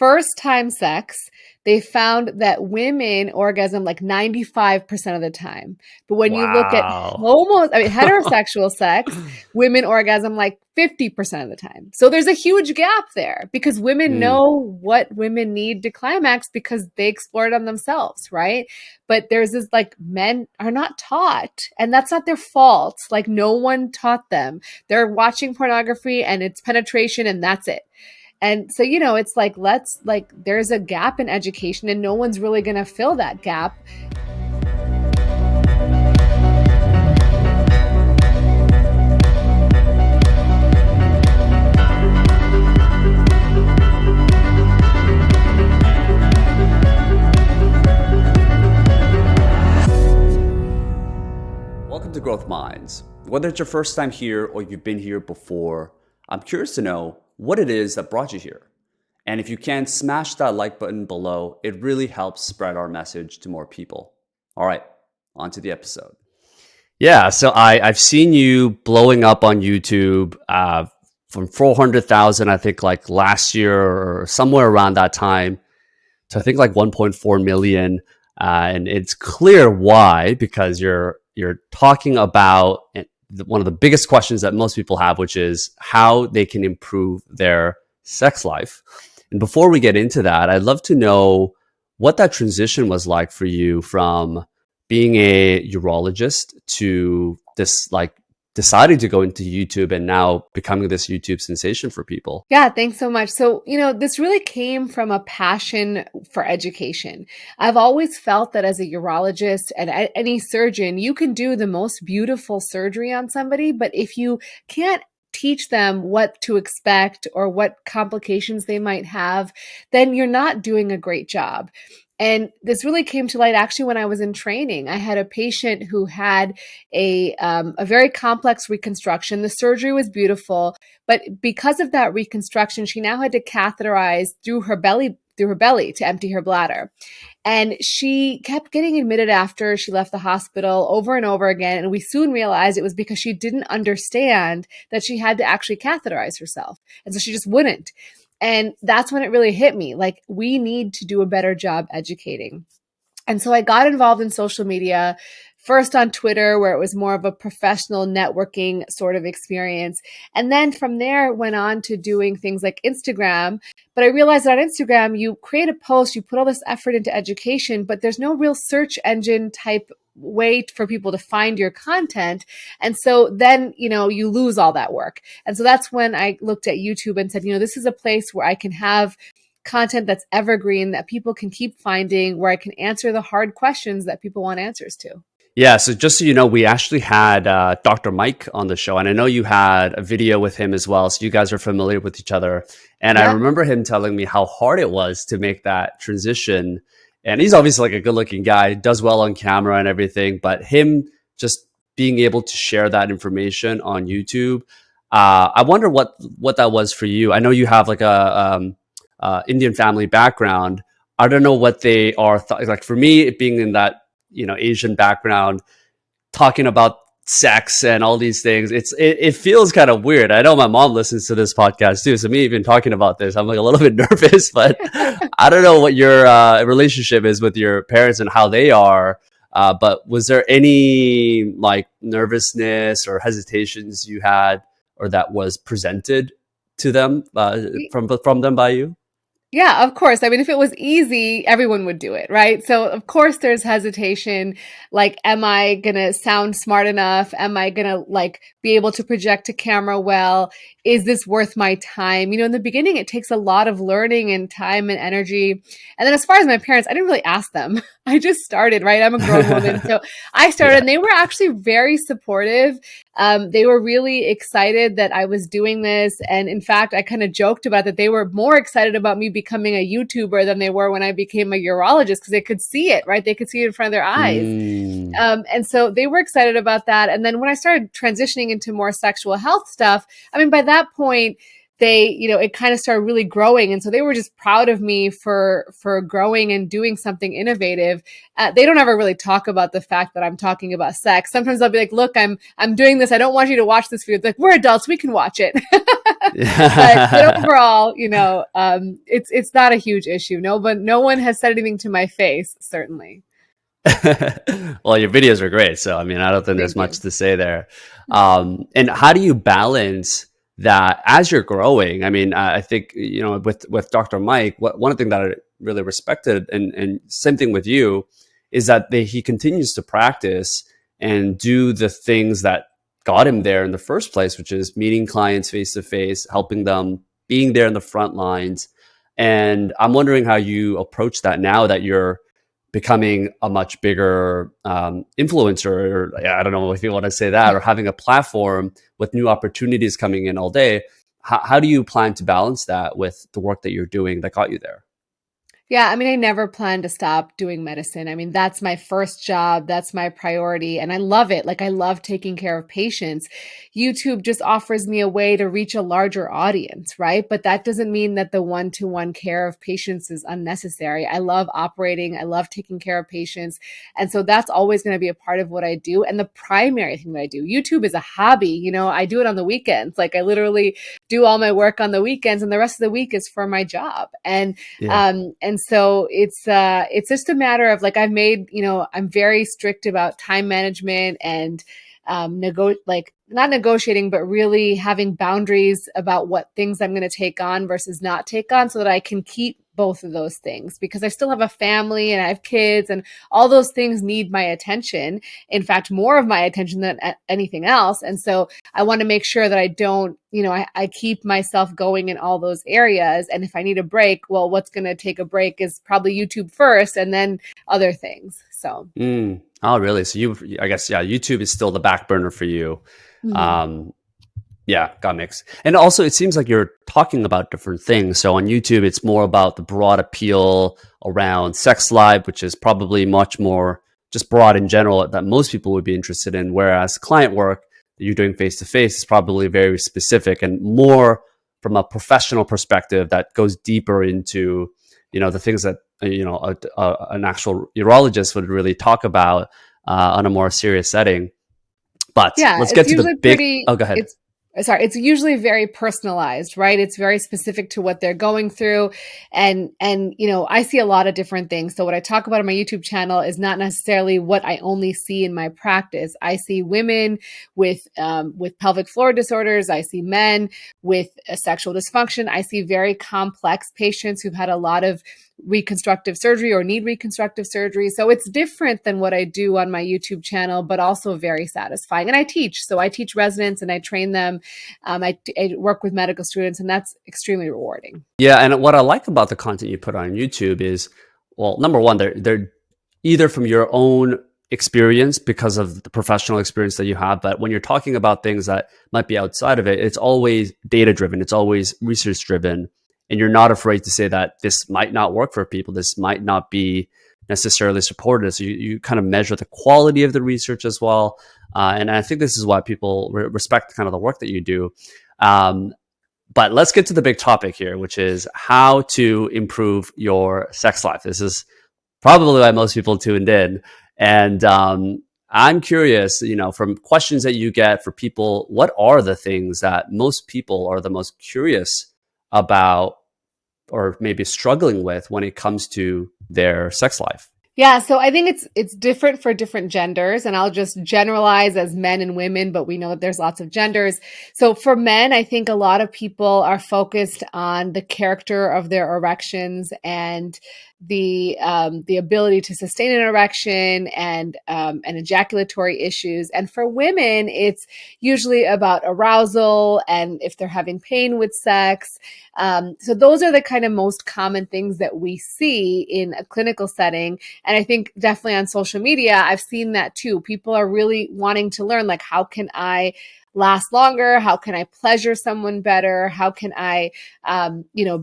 first time sex, they found that women orgasm like 95% of the time. But when you look at heterosexual sex, women orgasm like 50% of the time. So there's a huge gap there because women know what women need to climax because they explored on themselves, right? But there's this like men are not taught, and that's not their fault. Like no one taught them. They're watching pornography and it's penetration and that's it. And so, it's like, there's a gap in education and no one's really going to fill that gap. Welcome to Growth Minds. Whether it's your first time here or you've been here before, I'm curious to know what it is that brought you here. And if you can, smash that like button below. It really helps spread our message to more people. All right, on to the episode. Yeah, so I've seen you blowing up on YouTube from 400,000, I think like last year or somewhere around that time, to I think like 1.4 million. And it's clear why, because you're talking about one of the biggest questions that most people have, which is how they can improve their sex life. And before we get into that, I'd love to know what that transition was like for you from being a urologist to this, like, deciding to go into YouTube and now becoming this YouTube sensation for people. Yeah, thanks so much. So, this really came from a passion for education. I've always felt that as a urologist and any surgeon, you can do the most beautiful surgery on somebody, but if you can't teach them what to expect or what complications they might have, then you're not doing a great job. And this really came to light actually when I was in training. I had a patient who had a very complex reconstruction. The surgery was beautiful, but because of that reconstruction, she now had to catheterize through her belly to empty her bladder. And she kept getting admitted after she left the hospital over and over again. And we soon realized it was because she didn't understand that she had to actually catheterize herself. And so she just wouldn't. And that's when it really hit me. Like, we need to do a better job educating. And so I got involved in social media, first on Twitter, where it was more of a professional networking sort of experience. And then from there went on to doing things like Instagram. But I realized that on Instagram, you create a post, you put all this effort into education, but there's no real search engine type way for people to find your content. And so then, you lose all that work. And so that's when I looked at YouTube and said, this is a place where I can have content that's evergreen, that people can keep finding, where I can answer the hard questions that people want answers to. Yeah, so just so you know, we actually had Dr. Mike on the show, and I know you had a video with him as well, so you guys are familiar with each other. And yeah. I remember him telling me how hard it was to make that transition. And he's obviously like a good-looking guy, does well on camera and everything, but him just being able to share that information on YouTube, I wonder what that was for you. I know you have like a Indian family background. I don't know what they are like. For me, it being in that Asian background, talking about sex and all these things, it feels kind of weird. I know my mom listens to this podcast too, so me even talking about this, I'm like a little bit nervous. But I don't know what your relationship is with your parents and how they are. But was there any like nervousness or hesitations you had, or that was presented to them from them by you? Yeah, of course. I mean, if it was easy, everyone would do it, right? So of course there's hesitation. Like, am I going to sound smart enough? Am I going to be able to project to camera well? Is this worth my time? In the beginning, it takes a lot of learning and time and energy. And then as far as my parents, I didn't really ask them. I just started, right? I'm a grown woman. So I started, and they were actually very supportive. They were really excited that I was doing this. And in fact, I kind of joked about that. They were more excited about me becoming a YouTuber than they were when I became a urologist, because they could see it, right? They could see it in front of their eyes. And so they were excited about that. And then when I started transitioning into more sexual health stuff, I mean, by that point, they, it kind of started really growing. And so they were just proud of me for growing and doing something innovative. They don't ever really talk about the fact that I'm talking about sex. Sometimes they'll be like, look, I'm doing this. I don't want you to watch this video. It's like, we're adults. We can watch it. But overall, it's not a huge issue. No one has said anything to my face, certainly. Well, your videos are great. So, I mean, I don't think there's Thank much you. to say there. And how do you balance that as you're growing? I mean, I think, with Dr. Mike, one thing that I really respected, and same thing with you, is that he continues to practice and do the things that got him there in the first place, which is meeting clients face to face, helping them, being there in the front lines. And I'm wondering how you approach that now that you're becoming a much bigger influencer, or I don't know if you want to say that, or having a platform with new opportunities coming in all day. How do you plan to balance that with the work that you're doing that got you there? Yeah, I mean, I never plan to stop doing medicine. I mean, that's my first job. That's my priority. And I love it. Like, I love taking care of patients. YouTube just offers me a way to reach a larger audience, right? But that doesn't mean that the one-to-one care of patients is unnecessary. I love operating. I love taking care of patients. And so that's always going to be a part of what I do. And the primary thing that I do, YouTube is a hobby. I do it on the weekends. Like, I literally do all my work on the weekends, and the rest of the week is for my job. Yeah. And so it's just a matter of, like, I'm very strict about time management and not negotiating, but really having boundaries about what things I'm going to take on versus not take on, so that I can keep both of those things, because I still have a family and I have kids, and all those things need my attention. In fact, more of my attention than anything else. And so I want to make sure that I don't, I keep myself going in all those areas. And if I need a break, well, what's going to take a break is probably YouTube first, and then other things. So. Oh, really? So I guess, yeah, YouTube is still the back burner for you. Mhm. Um, Yeah, got mixed. And also, it seems like you're talking about different things. So on YouTube, it's more about the broad appeal around sex life, which is probably much more just broad in general that most people would be interested in. Whereas client work that you're doing face to face is probably very specific and more from a professional perspective that goes deeper into, the things that, an actual urologist would really talk about on a more serious setting. But Yeah, let's it's get to the usually big, oh, go ahead. it's usually very personalized, right? It's very specific to what they're going through. And I see a lot of different things. So what I talk about on my YouTube channel is not necessarily what I only see in my practice. I see women with pelvic floor disorders. I see men with sexual dysfunction. I see very complex patients who've had a lot of reconstructive surgery or need reconstructive surgery. So it's different than what I do on my YouTube channel, but also very satisfying. And I teach. So I teach residents and I train them. I work with medical students, and that's extremely rewarding. Yeah, and what I like about the content you put on YouTube is, well, number one, they're either from your own experience because of the professional experience that you have, but when you're talking about things that might be outside of it, it's always data driven, it's always research driven, and you're not afraid to say that this might not work for people, this might not be necessarily supported. So you kind of measure the quality of the research as well, and I think this is why people respect kind of the work that you do. Um, but let's get to the big topic here, which is how to improve your sex life. This is probably why most people tuned in. And I'm curious, from questions that you get for people, what are the things that most people are the most curious about or maybe struggling with when it comes to their sex life? Yeah, so I think it's different for different genders, and I'll just generalize as men and women, but we know that there's lots of genders. So for men, I think a lot of people are focused on the character of their erections and the ability to sustain an erection and ejaculatory issues. And for women, it's usually about arousal and if they're having pain with sex. So those are the kind of most common things that we see in a clinical setting. And I think definitely on social media, I've seen that too. People are really wanting to learn, like, how can I last longer? How can I pleasure someone better? How can I,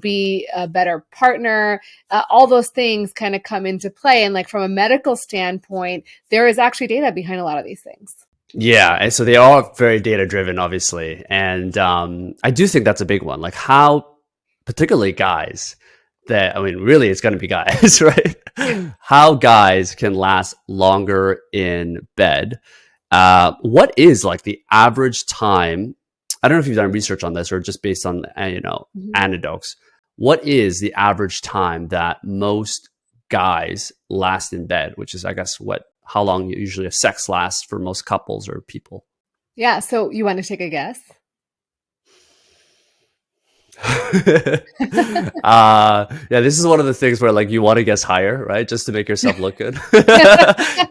be a better partner? All those things kind of come into play. And like from a medical standpoint, there is actually data behind a lot of these things. Yeah, and so they are very data driven, obviously, and I do think that's a big one. Like how, particularly guys, that I mean, really, it's going to be guys, right? How guys can last longer in bed. What is like the average time I don't know if you've done research on this or just based on, Mhm. anecdotes. What is the average time that most guys last in bed, which is, I guess, how long usually a sex lasts for most couples or people? Yeah, so you want to take a guess? Yeah, this is one of the things where like you want to guess higher, right? Just to make yourself look good.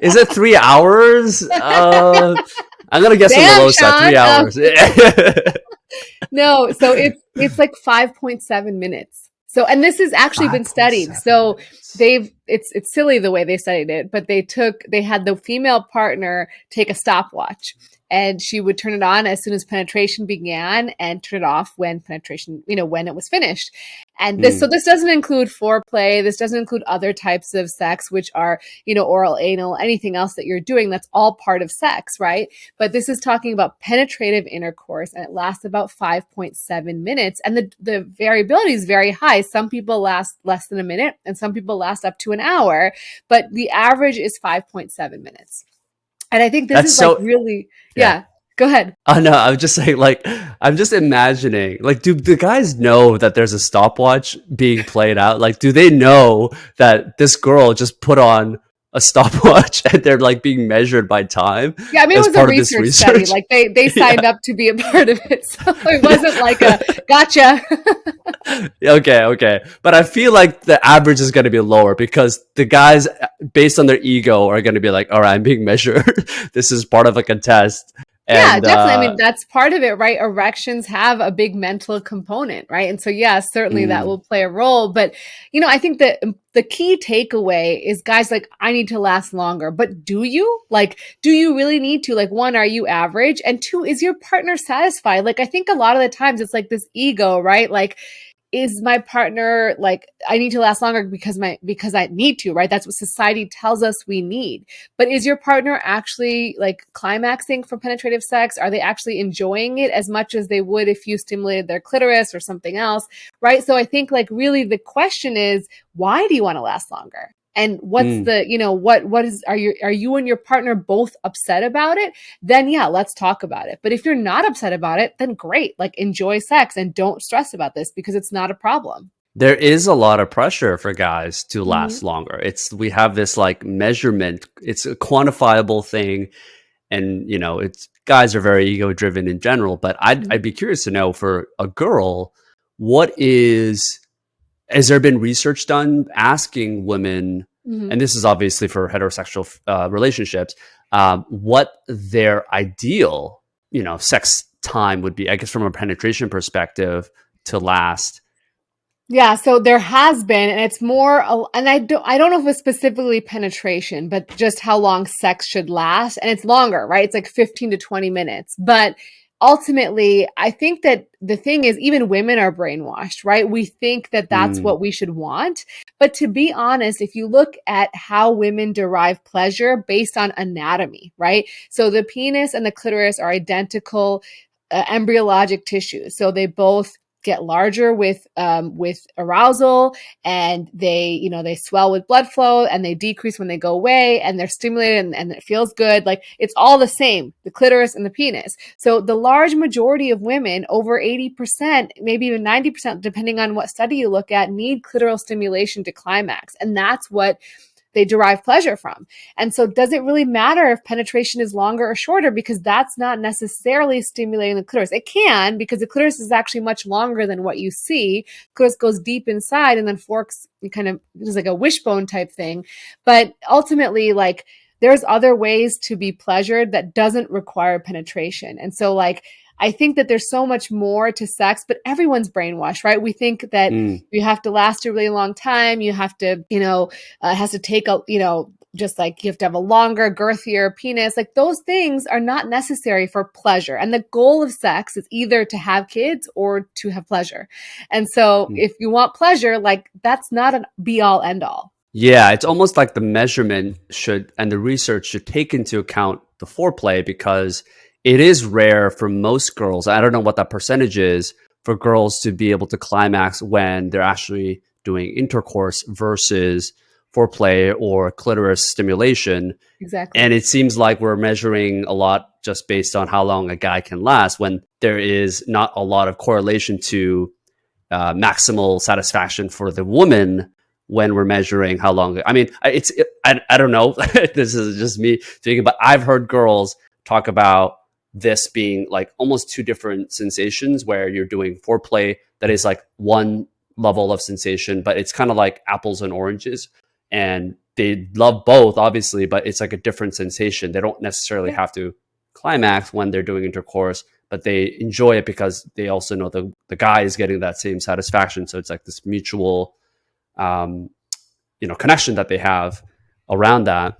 Is it 3 hours? I'm gonna guess on the Damn, low side, Sean. 3 hours. No, so it's like 5.7 minutes. So, and this has actually been studied. 5.7 So minutes. it's silly the way they studied it, but they had the female partner take a stopwatch, and she would turn it on as soon as penetration began and turn it off when penetration, when it was finished. And Hmm. this doesn't include foreplay. This doesn't include other types of sex, which are, oral, anal, anything else that you're doing. That's all part of sex, right? But this is talking about penetrative intercourse, and it lasts about 5.7 minutes. And the variability is very high. Some people last less than a minute, and some people last up to an hour, but the average is 5.7 minutes. And I think this That's is like so, really, yeah. yeah, go ahead. Oh no, I'm just saying, like, I'm just imagining, like, do the guys know that there's a stopwatch being played out? Like, do they know that this girl just put on a stopwatch and they're like being measured by time Yeah, I mean, it as was a part of this research study. research? Like they Yeah. signed up to be a part of it. So it wasn't like a gotcha. Okay, okay. But I feel like the average is going to be lower because the guys, based on their ego, are going to be like, all right, I'm being measured. This is part of like a test. Yeah, And, definitely. I mean, that's part of it, right? Erections have a big mental component, right? And so, yeah, certainly that mm, will play a role. But, I think that the key takeaway is guys like, I need to last longer. But do you? Like, do you really need to? Like, one, are you average? And two, is your partner satisfied? Like, I think a lot of the times it's like this ego, right? Like, is my partner like, I need to last longer because I need to, right? That's what society tells us we need. But is your partner actually like climaxing for penetrative sex? Are they actually enjoying it as much as they would if you stimulated their clitoris or something else, right? So I think like really the question is, why do you want to last longer? And what's mm. the, what is, are you and your partner both upset about it? Then yeah, let's talk about it. But if you're not upset about it, then great. Like enjoy sex and don't stress about this because it's not a problem. There is a lot of pressure for guys to Mm-hmm. last longer. We have this like measurement. It's a quantifiable thing, and it's guys are very ego driven in general. But I'd be curious to know for a girl, what is has there been research done asking women, Mm-hmm. and this is obviously for heterosexual relationships, what their ideal sex time would be? I guess from a penetration perspective to last. Yeah, so there has been, and it's more, and I don't know if it's specifically penetration, but just how long sex should last, and it's longer, right? It's like 15 to 20 minutes. But ultimately, I think that the thing is, even women are brainwashed, right? We think that that's Mm, what we should want. But to be honest, if you look at how women derive pleasure based on anatomy, right? So the penis and the clitoris are identical embryologic tissues. So they both get larger with arousal, and they swell with blood flow, and they decrease when they go away, and they're stimulated, and it feels good. Like it's all the same, the clitoris and the penis. So the large majority of women, over 80%, maybe even 90%, depending on what study you look at, need clitoral stimulation to climax, and that's what they derive pleasure from. And so does it really matter if penetration is longer or shorter, because that's not necessarily stimulating the clitoris? It can, because the clitoris is actually much longer than what you see. Clitoris goes deep inside and then forks, kind of is like a wishbone type thing. But ultimately, like there's other ways to be pleasured that doesn't require penetration. And so like I think that there's so much more to sex, but everyone's brainwashed, right? We think that mm. you have to last a really long time. You have to, it has to take just like you have to have a longer, girthier penis. Like those things are not necessary for pleasure. And the goal of sex is either to have kids or to have pleasure. And so Mm. if you want pleasure, like that's not a be all end all. Yeah, it's almost like the measurement should and the research should take into account the foreplay because it is rare for most girls. I don't know what that percentage is for girls to be able to climax when they're actually doing intercourse versus foreplay or clitoris stimulation. Exactly. And it seems like we're measuring a lot just based on how long a guy can last, when there is not a lot of correlation to maximal satisfaction for the woman when we're measuring how long. I mean, I don't know. This is just me thinking, but I've heard girls talk about this being like almost two different sensations, where you're doing foreplay that is like one level of sensation, but it's kind of like apples and oranges. And they love both, obviously, but it's like a different sensation. They don't necessarily Yeah. have to climax when they're doing intercourse, but they enjoy it because they also know the guy is getting that same satisfaction. So it's like this mutual, um, connection that they have around that.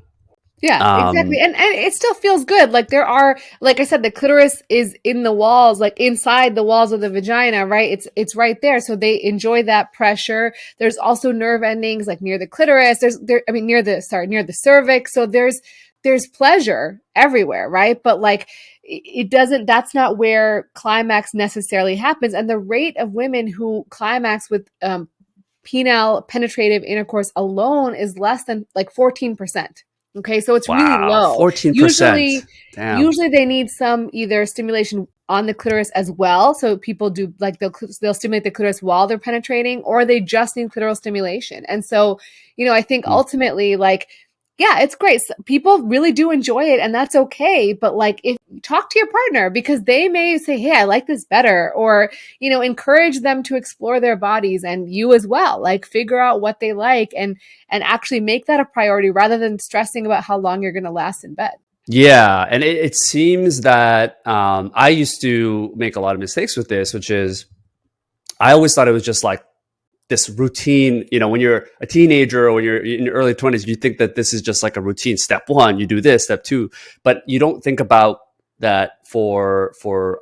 Yeah, exactly. Um, And it still feels good. Like there are, like I said, the clitoris is in the walls, like inside the walls of the vagina, right? It's right there. So they enjoy that pressure. There's also nerve endings like near the clitoris. Near the cervix. So there's pleasure everywhere, right? But like it doesn't, that's not where climax necessarily happens. And the rate of women who climax with penile penetrative intercourse alone is less than like 14%. Okay, so it's really wow, low. 14%. Usually, Damn. usually they need some either stimulation on the clitoris as well. So people do like they'll stimulate the clitoris while they're penetrating, or they just need clitoral stimulation. And so, I think Mm. ultimately, like, yeah, it's great. People really do enjoy it, and that's okay. But like, if talk to your partner, because they may say, "Hey, I like this better," or encourage them to explore their bodies, and you as well. Like, figure out what they like, and actually make that a priority rather than stressing about how long you're going to last in bed. Yeah, and it seems that I used to make a lot of mistakes with this, which is I always thought it was just like this routine. When you're a teenager or when you're in your early 20s, you think that this is just like a routine. Step one, you do this. Step two, but you don't think about that for.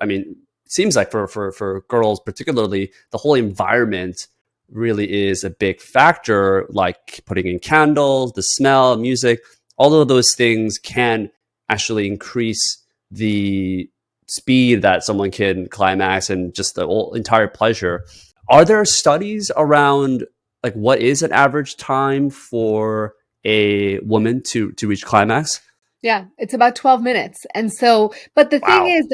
I mean, it seems like for girls particularly, the whole environment really is a big factor. Like putting in candles, the smell, music, all of those things can actually increase the speed that someone can climax and just the whole entire pleasure. Are there studies around like what is an average time for a woman to reach climax? Yeah, it's about 12 minutes. And so, but the thing Wow. is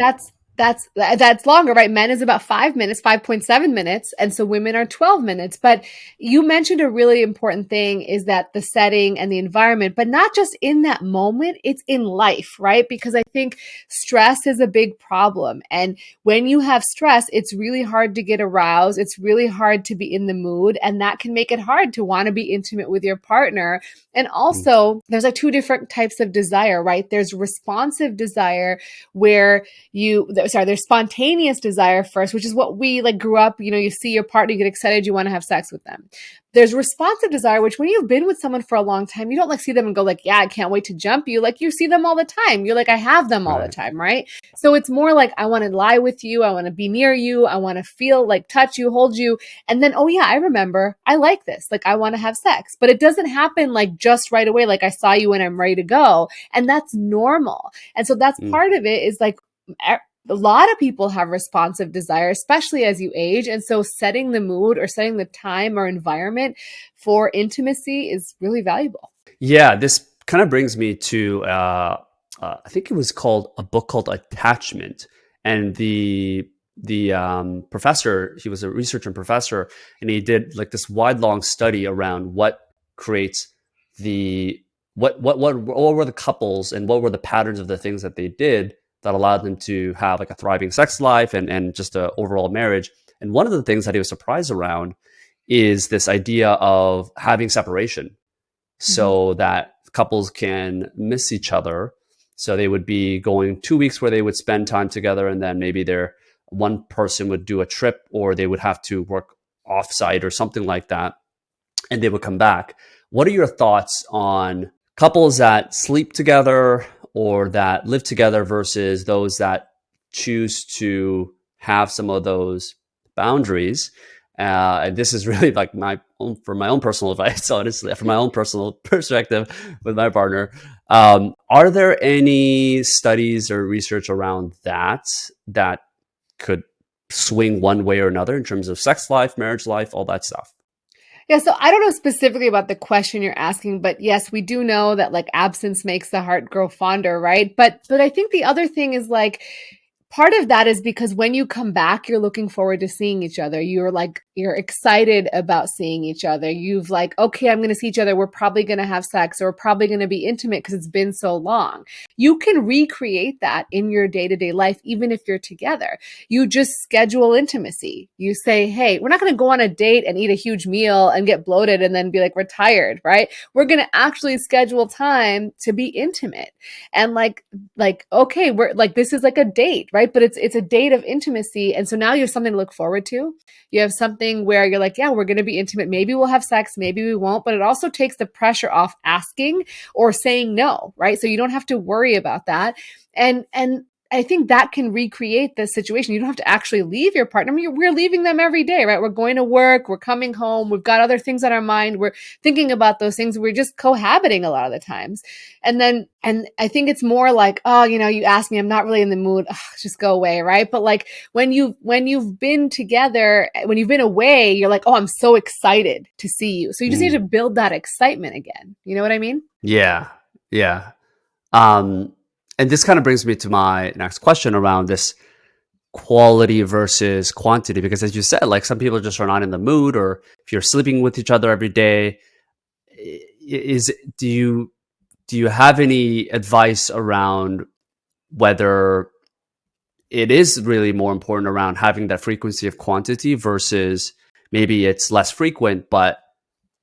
that's longer, right? Men is about 5 minutes, 5.7 minutes, and so women are 12 minutes. But you mentioned a really important thing is that the setting and the environment, but not just in that moment, it's in life, right? Because I think stress is a big problem. And when you have stress, it's really hard to get aroused. It's really hard to be in the mood, and that can make it hard to want to be intimate with your partner. And Mm. also, there's like two different types of desire, right? There's responsive desire where there's spontaneous desire first, which is what we like grew up, you see your partner, you get excited, you want to have sex with them. There's responsive desire, which when you've been with someone for a long time, you don't like see them and go like, yeah, I can't wait to jump you. Like you see them all the time. You're like, I have them all the Right. time, right? So it's more like, I want to lie with you. I want to be near you. I want to feel like touch you, hold you. And then, oh yeah, I remember, I like this. Like I want to have sex, but it doesn't happen like just right away. Like I saw you and I'm ready to go. And that's normal. And so that's Mm. part of it is like, a lot of people have responsive desire, especially as you age. And so setting the mood or setting the time or environment for intimacy is really valuable. Yeah, this kind of brings me to I think it was called a book called Attachment, and the professor, he was a researcher and professor, and he did like this wide long study around what creates the what were the couples and what were the patterns of the things that they did that allowed them to have like a thriving sex life and just a overall marriage. And one of the things that he was surprised around is this idea of having separation Mhm. so that couples can miss each other. So they would be going 2 weeks where they would spend time together, and then maybe their one person would do a trip, or they would have to work offsite or something like that, and they would come back. What are your thoughts on couples that sleep together or that live together versus those that choose to have some of those boundaries? And this is really like for my own personal advice, honestly, from my own personal perspective with my partner. Are there any studies or research around that could swing one way or another in terms of sex life, marriage life, all that stuff? Yeah, so I don't know specifically about the question you're asking, but yes, we do know that like absence makes the heart grow fonder, right? But I think the other thing is like part of that is because when you come back, you're looking forward to seeing each other. You're excited about seeing each other. You've like, okay, I'm going to see each other. We're probably going to have sex or we're probably going to be intimate because it's been so long. You can recreate that in your day-to-day life, even if you're together. You just schedule intimacy. You say, hey, we're not going to go on a date and eat a huge meal and get bloated and then be like, we're tired, right? We're going to actually schedule time to be intimate. And like okay, we're like this is like a date, right? But it's a date of intimacy, and so now you have something to look forward to. You have something where you're like, yeah, we're going to be intimate, maybe we'll have sex, maybe we won't, but it also takes the pressure off asking or saying no, right? So you don't have to worry about that. And I think that can recreate the situation. You don't have to actually leave your partner. I mean, we're leaving them every day, right? We're going to work, we're coming home, we've got other things on our mind, we're thinking about those things, we're just cohabiting a lot of the times. And I think it's more like, oh, you asked me, I'm not really in the mood. Ugh, just go away, right? But like when you've been together, when you've been away, you're like, oh, I'm so excited to see you. So you just need to build that excitement again. You know what I mean? Yeah. Yeah. Um, and this kind of brings me to my next question around this quality versus quantity, because as you said, like some people just are not in the mood, or if you're sleeping with each other every day, is do you have any advice around whether it is really more important around having that frequency of quantity versus maybe it's less frequent, but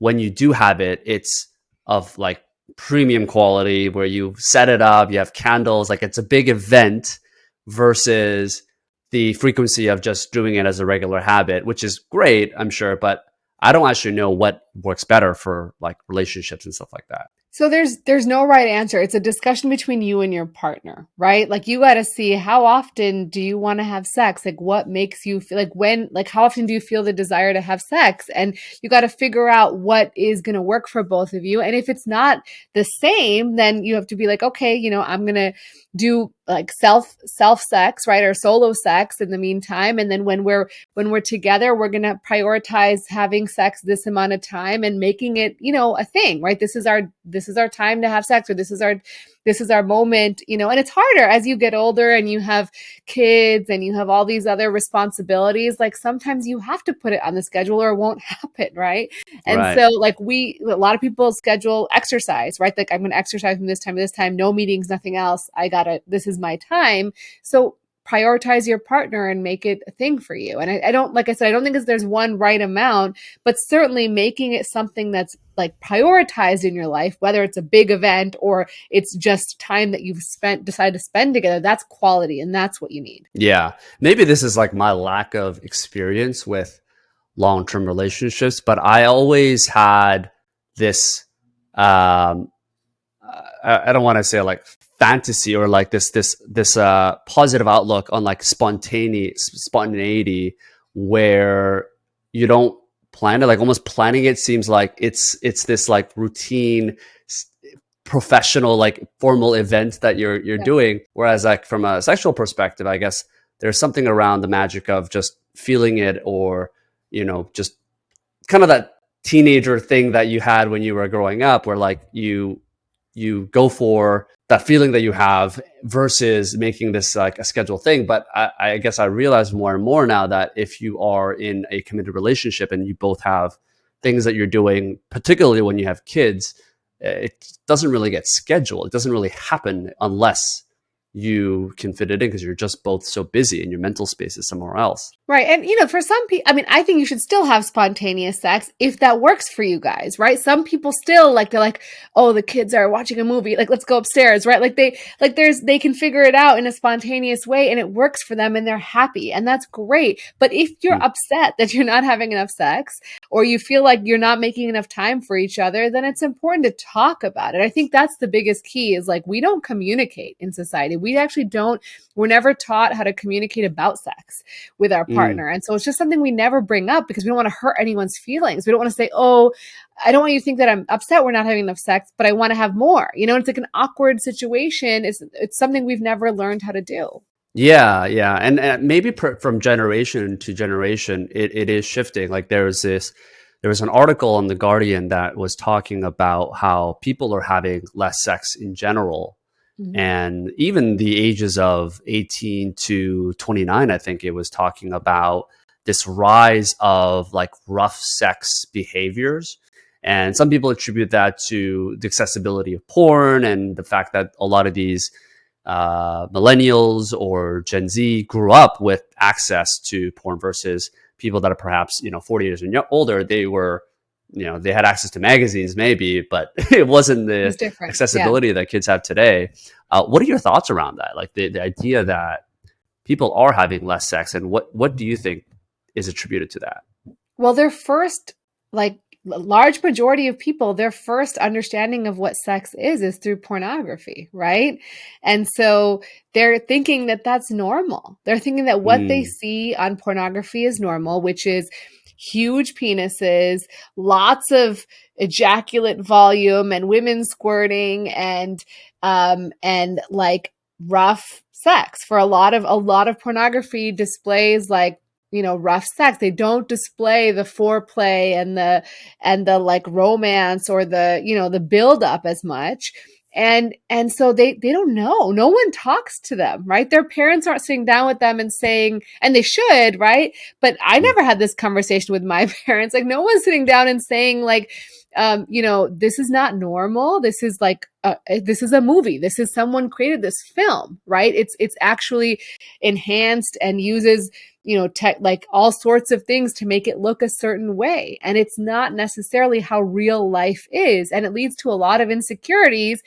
when you do have it, it's of like premium quality where you set it up, you have candles, like it's a big event versus the frequency of just doing it as a regular habit, which is great, I'm sure, but I don't actually know what works better for like relationships and stuff like that. So there's no right answer. It's a discussion between you and your partner, right? Like you got to see how often do you want to have sex? Like what makes you feel like how often do you feel the desire to have sex? And you got to figure out what is going to work for both of you. And if it's not the same, then you have to be like, okay, I'm going to do like self sex, right? Or solo sex in the meantime. And then when we're together, we're going to prioritize having sex this amount of time and making it, a thing, right? This is our time to have sex, or this is our moment, and it's harder as you get older and you have kids and you have all these other responsibilities. Like sometimes you have to put it on the schedule or it won't happen, right? And Right. so like a lot of people schedule exercise, right? Like I'm going to exercise from this time to this time, no meetings, nothing else. This is my time. So prioritize your partner and make it a thing for you. And I don't, like I said, I don't think there's one right amount, but certainly making it something that's like prioritized in your life, whether it's a big event or it's just time that you've decided to spend together, that's quality and that's what you need. Yeah. Maybe this is like my lack of experience with long-term relationships, but I always had this I don't want to say like fantasy or like this positive outlook on like spontaneity where you don't plan it, like almost planning it seems like it's this like routine professional like formal event that you're Yeah. doing, whereas like from a sexual perspective, I guess there's something around the magic of just feeling it, or just kind of that teenager thing that you had when you were growing up, where like you go for that feeling that you have versus making this like a scheduled thing. But I guess I realize more and more now that if you are in a committed relationship and you both have things that you're doing, particularly when you have kids, it doesn't really get scheduled. It doesn't really happen unless you can fit it in, because you're just both so busy and your mental space is somewhere else. Right. And, for some people, I mean, I think you should still have spontaneous sex if that works for you guys, right? Some people still they're like, oh, the kids are watching a movie. Like, let's go upstairs, right? They can figure it out in a spontaneous way and it works for them and they're happy. And that's great. But if you're upset that you're not having enough sex or you feel like you're not making enough time for each other, then it's important to talk about it. I think that's the biggest key is like, we don't communicate in society. We're never taught how to communicate about sex with our partner. And so it's just something we never bring up because we don't want to hurt anyone's feelings. We don't want to say, oh, I don't want you to think that I'm upset we're not having enough sex, but I want to have more. It's like an awkward situation. It's something we've never learned how to do. Yeah, yeah. And maybe from generation to generation, it is shifting. Like there's this there was an article in The Guardian that was talking about how people are having less sex in general. Mhm. And even the ages of 18 to 29, I think it was talking about this rise of like rough sex behaviors. And some people attribute that to the accessibility of porn and the fact that a lot of these millennials or Gen Z grew up with access to porn versus people that are perhaps 40 years and older. They were, they had access to magazines maybe, but it wasn't the It's different. Yeah. accessibility that kids have today. What are your thoughts around that? Like the idea that people are having less sex, and what do you think is attributed to that? Well, their first, like, large majority of people, their first understanding of what sex is through pornography, right? And so they're thinking that that's normal. They're thinking that what they Mm, see on pornography is normal, which is huge penises, lots of ejaculate volume and women squirting and like rough sex. For a lot of pornography displays like rough sex. They don't display the foreplay and the like romance or the build up as much. And so they don't know. No one talks to them, right? Their parents aren't sitting down with them and saying, and they should, right? But I mm, never had this conversation with my parents. Like no one's sitting down and saying like, this is not normal. This is like, this is a movie. This is someone created this film, right? It's actually enhanced and uses tech, like all sorts of things to make it look a certain way. And it's not necessarily how real life is. And it leads to a lot of insecurities.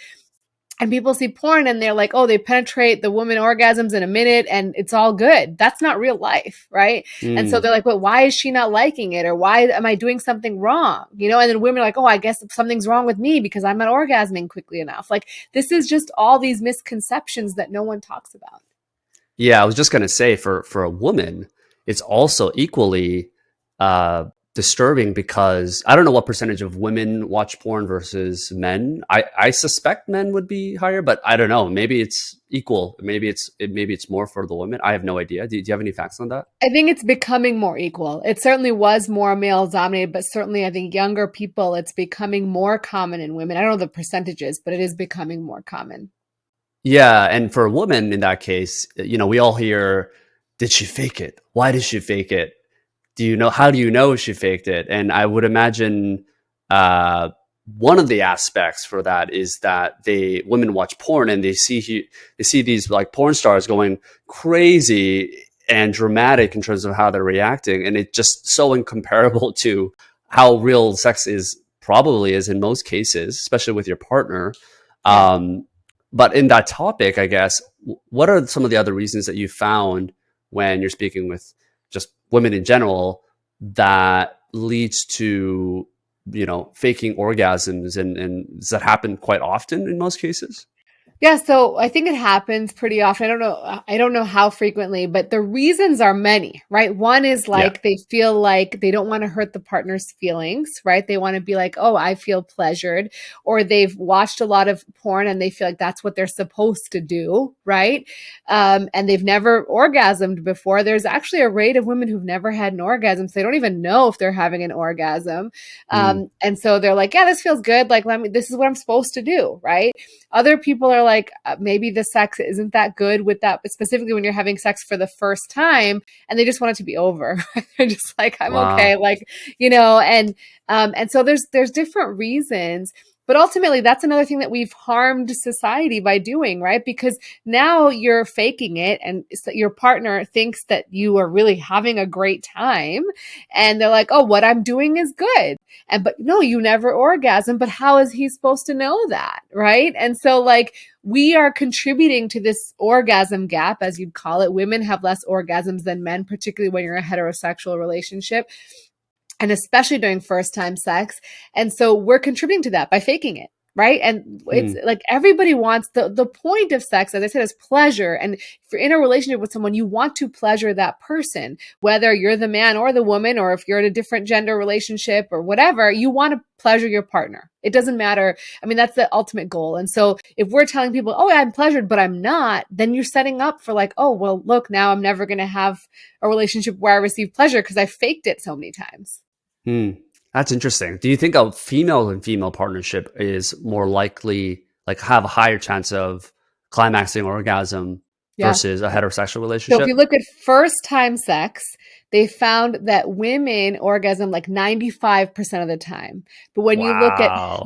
And people see porn and they're like, oh, they penetrate the woman orgasms in a minute and it's all good. That's not real life, right? And so mm. they're like, but why is she not liking it? Or why am I doing something wrong? And then women are like, oh, I guess something's wrong with me because I'm not orgasming quickly enough. Like this is just all these misconceptions that no one talks about. Yeah, I was just gonna say for a woman, it's also equally uh, disturbing because I don't know what percentage of women watch porn versus men. I suspect men would be higher, but I don't know. Maybe it's equal. Maybe it's more for the women. I have no idea. Do you have any facts on that? I think it's becoming more equal. It certainly was more male dominated, but certainly I think younger people, it's becoming more common in women. I don't know the percentages, but it is becoming more common. Yeah, and for a woman in that case, we all hear, "Did she fake it? Why did she fake it? Do you know? How do you know she faked it?" And I would imagine uh, one of the aspects for that is that women watch porn and they see these like porn stars going crazy and dramatic in terms of how they're reacting, and it's just so incomparable to how real sex probably is in most cases, especially with your partner. Yeah. Um, but in that topic, I guess, what are some of the other reasons that you found when you're speaking with just women in general that leads to, faking orgasms? And does that happen quite often in most cases? Yeah, so I think it happens pretty often. I don't know how frequently, but the reasons are many, right? One is Yeah. like they feel like they don't want to hurt the partner's feelings, right? They want to be like, "Oh, I feel pleasured," or they've watched a lot of porn and they feel like that's what they're supposed to do, right? And they've never orgasmed before. There's actually a rate of women who've never had an orgasm, so they don't even know if they're having an orgasm. Mm, And so they're like, "Yeah, this feels good. Like, this is what I'm supposed to do," right? Other people are like, maybe the sex isn't that good with that, but specifically when you're having sex for the first time and they just want it to be over. They're just like, I'm okay. wow. Like, and so there's different reasons. But ultimately, that's another thing that we've harmed society by doing, right? Because now you're faking it, and your partner thinks that you are really having a great time. And they're like, oh, what I'm doing is good. But no, you never orgasm. But how is he supposed to know that? Right. And so, like, we are contributing to this orgasm gap, as you'd call it. Women have less orgasms than men, particularly when you're in a heterosexual relationship and especially during first time sex. And so we're contributing to that by faking it. Right. And it's Mm, like everybody wants the point of sex, as I said, is pleasure. And if you're in a relationship with someone, you want to pleasure that person, whether you're the man or the woman, or if you're in a different gender relationship or whatever, you want to pleasure your partner. It doesn't matter. I mean, that's the ultimate goal. And so if we're telling people, oh, I'm pleasured, but I'm not, then you're setting up for like, oh, well, look, now I'm never going to have a relationship where I receive pleasure because I faked it so many times. mm. That's interesting. Do you think a female and female partnership is more likely, like have a higher chance of climaxing orgasm Yeah. versus a heterosexual So if you relationship? look at first time sex, they found that women orgasm like 95% of the time. But when you look at Wow.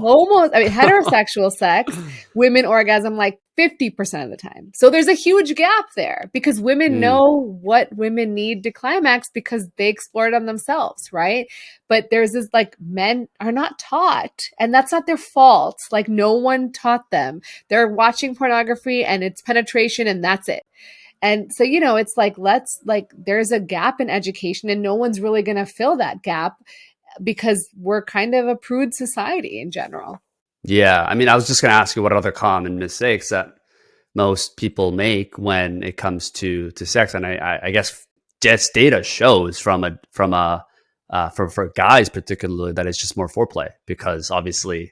heterosexual sex, women orgasm like 50% of the time. So there's a huge gap there because women Mm, know what women need to climax because they explore it on themselves, right? But there's this like men are not taught, and that's not their fault. Like no one taught them. They're watching pornography and it's penetration and that's it. And so, it's like, there's a gap in education and no one's really going to fill that gap because we're kind of a prude society in general. yeah. I mean, I was just going to ask you what other common mistakes that most people make when it comes to sex, and I guess just data shows for guys particularly that it's just more foreplay because obviously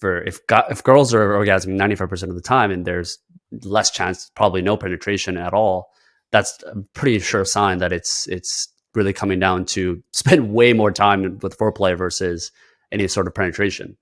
if girls are orgasming 95% of the time and there's less chance, probably no penetration at all, that's a pretty sure sign that it's really coming down to spend way more time with foreplay versus any sort of penetration.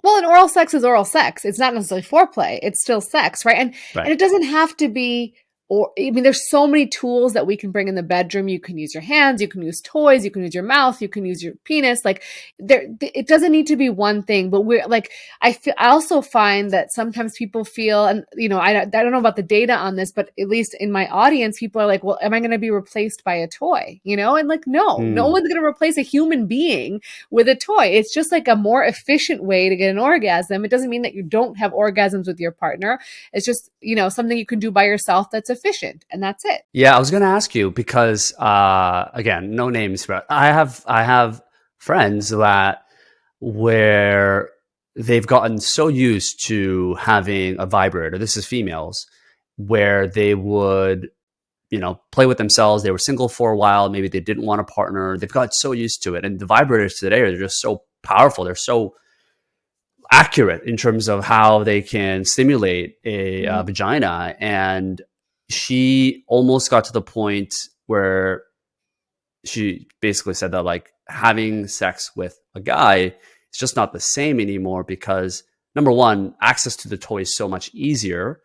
Well, and oral sex is oral sex. It's not necessarily foreplay. It's still sex, right? And Right. it doesn't have to be or I mean there's so many tools that we can bring in the bedroom. You can use your hands, you can use toys, you can use your mouth, you can use your penis. Like it doesn't need to be one thing, but we're like I also find that sometimes people feel and I don't know about the data on this, but at least in my audience people are like, "Well, am I going to be replaced by a toy?" And like no Hmm. one's going to replace a human being with a toy. It's just like a more efficient way to get an orgasm. It doesn't mean that you don't have orgasms with your partner. It's just, something you can do by yourself that's efficient, and that's it. Yeah, I was going to ask you because again, no names, but I have friends that where they've gotten so used to having a vibrator. This is females where they would play with themselves. They were single for a while. Maybe they didn't want a partner. They've got so used to it, and the vibrators today are just so powerful. They're so accurate in terms of how they can stimulate a Mhm. vagina. And she almost got to the point where she basically said that like having sex with a guy is just not the same anymore because number one, access to the toy is so much easier,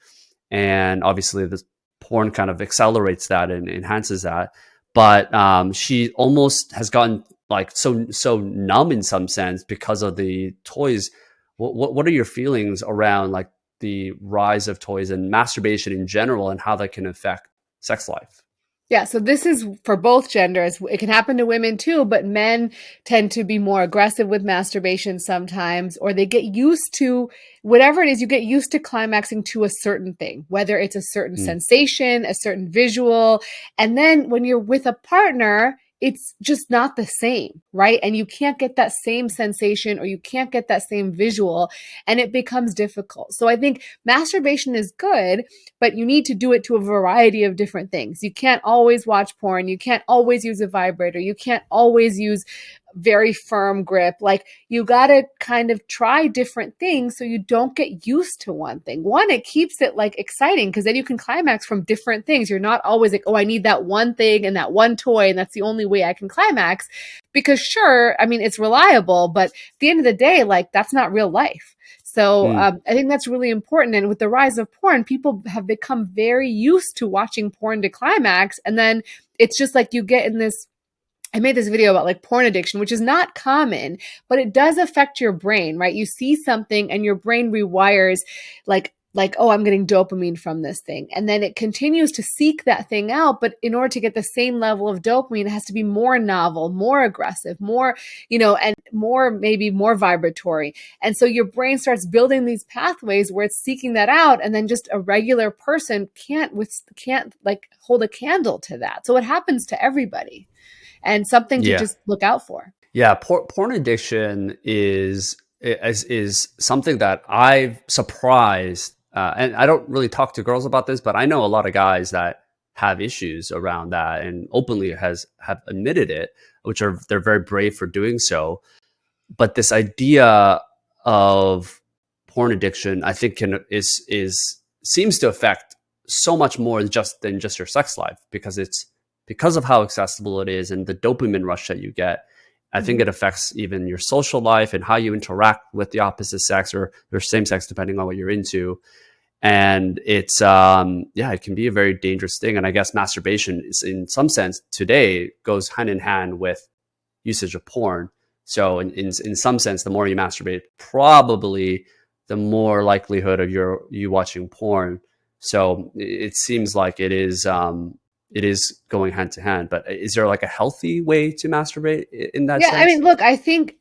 and obviously the porn kind of accelerates that and enhances that. But she almost has gotten like so numb in some sense because of the toys. What are your feelings around like the rise of toys and masturbation in general and how that can affect sex life? Yeah, so this is for both genders. It can happen to women too, but men tend to be more aggressive with masturbation sometimes, or they get used to whatever it is, you get used to climaxing to a certain thing, whether it's a certain Mm, sensation, a certain visual. And then when you're with a partner, it's just not the same, right? And you can't get that same sensation or you can't get that same visual, and it becomes difficult. So I think masturbation is good, but you need to do it to a variety of different things. You can't always watch porn. You can't always use a vibrator. You can't always use very firm grip. Like you got to kind of try different things so you don't get used to one thing. One, it keeps it like exciting because then you can climax from different things. You're not always like, oh, I need that one thing and that one toy, and that's the only way I can climax. Because sure, I mean, it's reliable, but at the end of the day, like that's not real life. So mm. I think that's really important. And with the rise of porn, people have become very used to watching porn to climax. And then it's just like you get in this. I made this video about like porn addiction, which is not common, but it does affect your brain, right? You see something and your brain rewires like oh, I'm getting dopamine from this thing. And then it continues to seek that thing out, but in order to get the same level of dopamine, it has to be more novel, more aggressive, more, and more maybe more vibratory. And so your brain starts building these pathways where it's seeking that out, and then just a regular person can't like hold a candle to that. So it happens to everybody, and something to Yeah. just look out for. Yeah, porn addiction is something that I've surprised, and I don't really talk to girls about this, but I know a lot of guys that have issues around that and openly have admitted it, which are they're very brave for doing so. But this idea of porn addiction, I think, can is seems to affect so much more than just your sex life because it's because of how accessible it is and the dopamine rush that you get. I think it affects even your social life and how you interact with the opposite sex or same sex, depending on what you're into. And it's yeah, it can be a very dangerous thing. And I guess masturbation is, in some sense, today goes hand in hand with usage of porn. So in some sense, the more you masturbate, probably the more likelihood of you watching porn. So it seems like it is going hand to hand. But is there like a healthy way to masturbate in that Yeah, I sense? mean, look, I think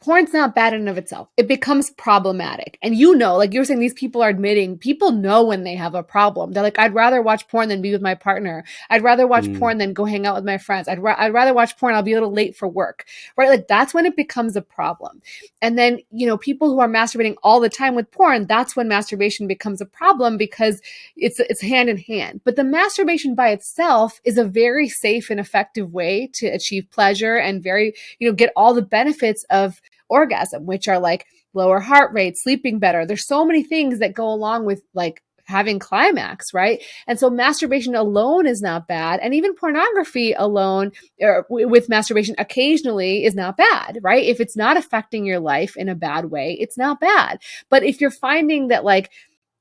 porn's not bad in and of itself. It becomes problematic. And you know, like you were saying, these people are admitting, people know when they have a problem. They're like, I'd rather watch porn than be with my partner. I'd rather watch Mm, porn than go hang out with my friends. I'd rather watch porn. I'll be a little late for work, right? Like that's when it becomes a problem. And then, you know, people who are masturbating all the time with porn, that's when masturbation becomes a problem because it's hand in hand. But the masturbation by itself is a very safe and effective way to achieve pleasure and very, you know, get all the benefits of orgasm, which are like lower heart rate, sleeping better. There's so many things that go along with like having climax, right? And so masturbation alone is not bad. And even pornography alone or with masturbation occasionally is not bad, right? If it's not affecting your life in a bad way, it's not bad. But if you're finding that like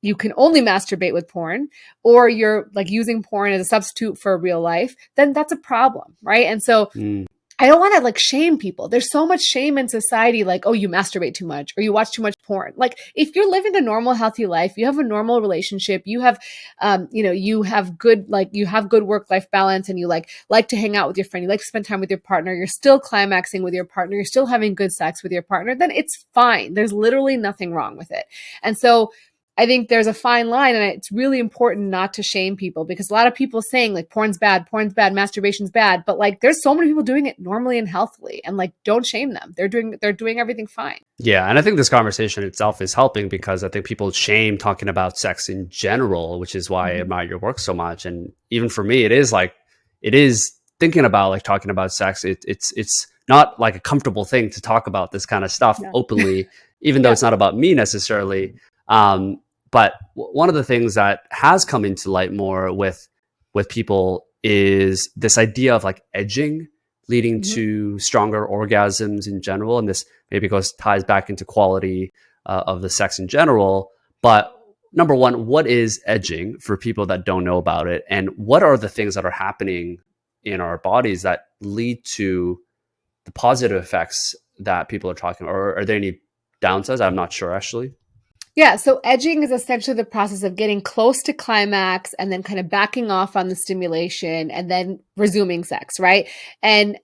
you can only masturbate with porn or you're like using porn as a substitute for real life, then that's a problem, right? And so mm, I don't want to like shame people. There's so much shame in society, like, oh, you masturbate too much or you watch too much porn. Like, if you're living a normal, healthy life, you have a normal relationship, you have, you know, you have good, like, you have good work life balance, and you like to hang out with your friend, you like to spend time with your partner, you're still climaxing with your partner, you're still having good sex with your partner, then it's fine. There's literally nothing wrong with it. And so I think there's a fine line, and it's really important not to shame people because a lot of people saying like porn's bad, masturbation's bad, but like there's so many people doing it normally and healthily, and like don't shame them. They're doing everything fine. yeah, and I think this conversation itself is helping because I think people shame talking about sex in general, which is why I Mhm. admire your work so much. And even for me, it is thinking about like talking about sex. It's not like a comfortable thing to talk about this kind of stuff Yeah. openly, even though Yeah. it's not about me necessarily. Um, but one of the things that has come into light more with people is this idea of like edging leading Mhm. to stronger orgasms in general, and this maybe goes ties back into quality of the sex in general. But number one, what is edging for people that don't know about it, and what are the things that are happening in our bodies that lead to the positive effects that people are talking about? Or are there any downsides? I'm not sure actually. Yeah, so edging is essentially the process of getting close to climax and then kind of backing off on the stimulation and then resuming sex, right? And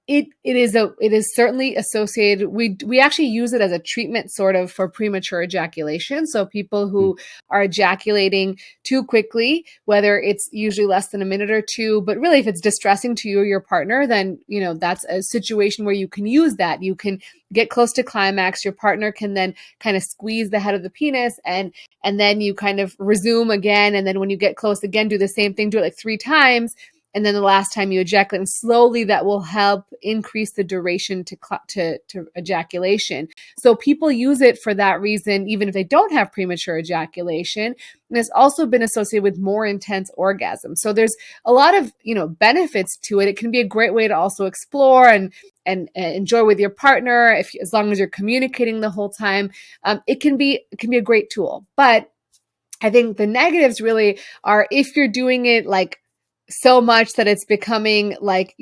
it is certainly associated. We actually use it as a treatment sort of for premature ejaculation. So people Mm, who are ejaculating too quickly, whether it's usually less than a minute or two, but really if it's distressing to you or your partner, then you know that's a situation where you can use that. You can get close to climax. Your partner can then kind of squeeze the head of the penis and then you kind of resume again, and then when you get close again do the same thing, do it like 3 times, and then the last time you ejaculate, and slowly that will help increase the duration to ejaculation. So people use it for that reason even if they don't have premature ejaculation, and it's also been associated with more intense orgasms. So there's a lot of, you know, benefits to it. It can be a great way to also explore and enjoy with your partner if as long as you're communicating the whole time. It can be a great tool. But I think the negatives really are if you're doing it like so much that it's becoming like